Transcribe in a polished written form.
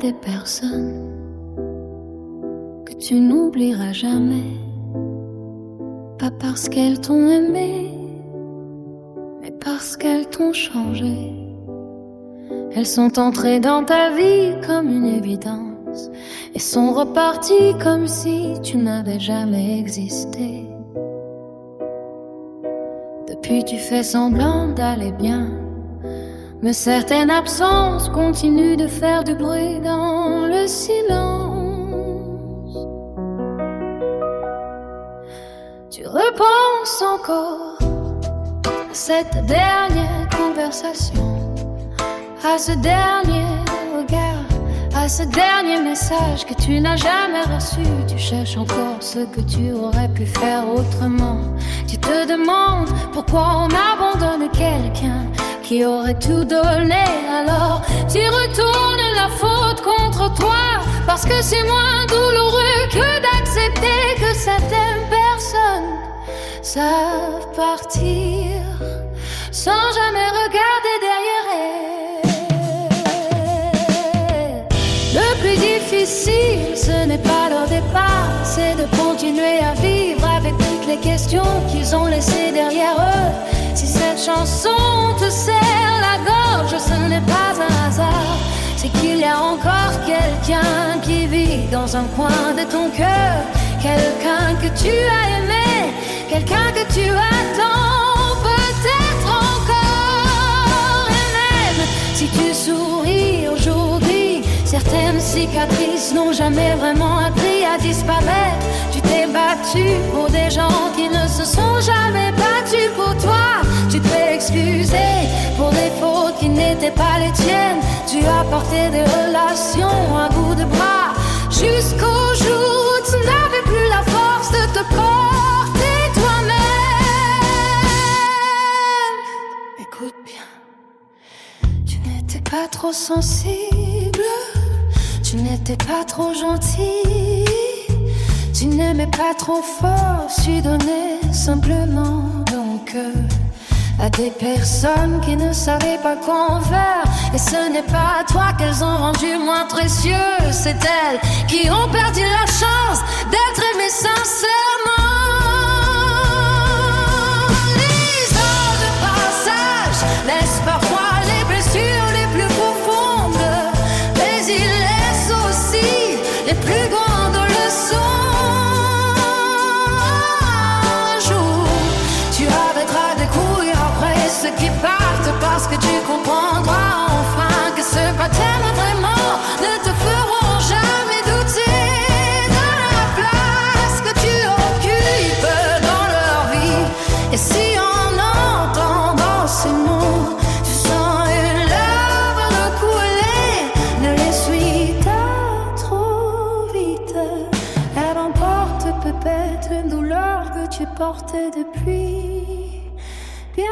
des personnes que tu n'oublieras jamais, pas parce qu'elles t'ont aimé, mais parce qu'elles t'ont changé. Elles sont entrées dans ta vie comme une évidence et sont reparties comme si tu n'avais jamais existé. Depuis tu fais semblant d'aller bien, mais certaines absences continuent de faire du bruit dans le silence. Tu repenses encore à cette dernière conversation, à ce dernier regard, à ce dernier message que tu n'as jamais reçu. Tu cherches encore ce que tu aurais pu faire autrement. Tu te demandes pourquoi on abandonne quelqu'un qui aurait tout donné. Alors tu retournes la faute contre toi, parce que c'est moins douloureux que d'accepter que certaines personnes savent partir sans jamais regarder derrière elles. Le plus difficile, ce n'est pas leur départ, c'est de continuer à vivre avec toutes les questions qu'ils ont laissées derrière eux. Si cette chanson te serre la gorge, ce n'est pas un hasard, c'est qu'il y a encore quelqu'un qui vit dans un coin de ton cœur, quelqu'un que tu as aimé, quelqu'un que tu attends peut-être encore. Et même si tu souris aujourd'hui, certaines cicatrices n'ont jamais vraiment appris à disparaître. Tu t'es battu pour des gens qui ne se sont jamais battus pour toi. Tu t'es excusé pour des fautes qui n'étaient pas les tiennes. Tu as porté des relations à bout de bras jusqu'au jour où tu n'avais plus la force de te porter toi-même. Écoute bien, tu n'étais pas trop sensible, tu n'étais pas trop gentil, tu n'aimais pas trop fort, tu donnais simplement ton cœur à des personnes qui ne savaient pas quoi en faire. Et ce n'est pas toi qu'elles ont rendu moins précieux, c'est elles qui ont perdu la chance d'être aimées sincèrement. Les heures de passage laissent parfois les blessures les plus profondes, mais ils laissent aussi les plus grandes leçons. Un jour, tu arrêteras de courir après ceux qui partent, parce que tu comprendras enfin que ceux pas t'aiment vraiment ne te feront jamais douter de la place que tu occupes dans leur vie. Et si en entendant ces mots, tu sens une larme couler, ne les suis pas trop vite. Elle emporte peut-être une douleur que tu portais depuis bien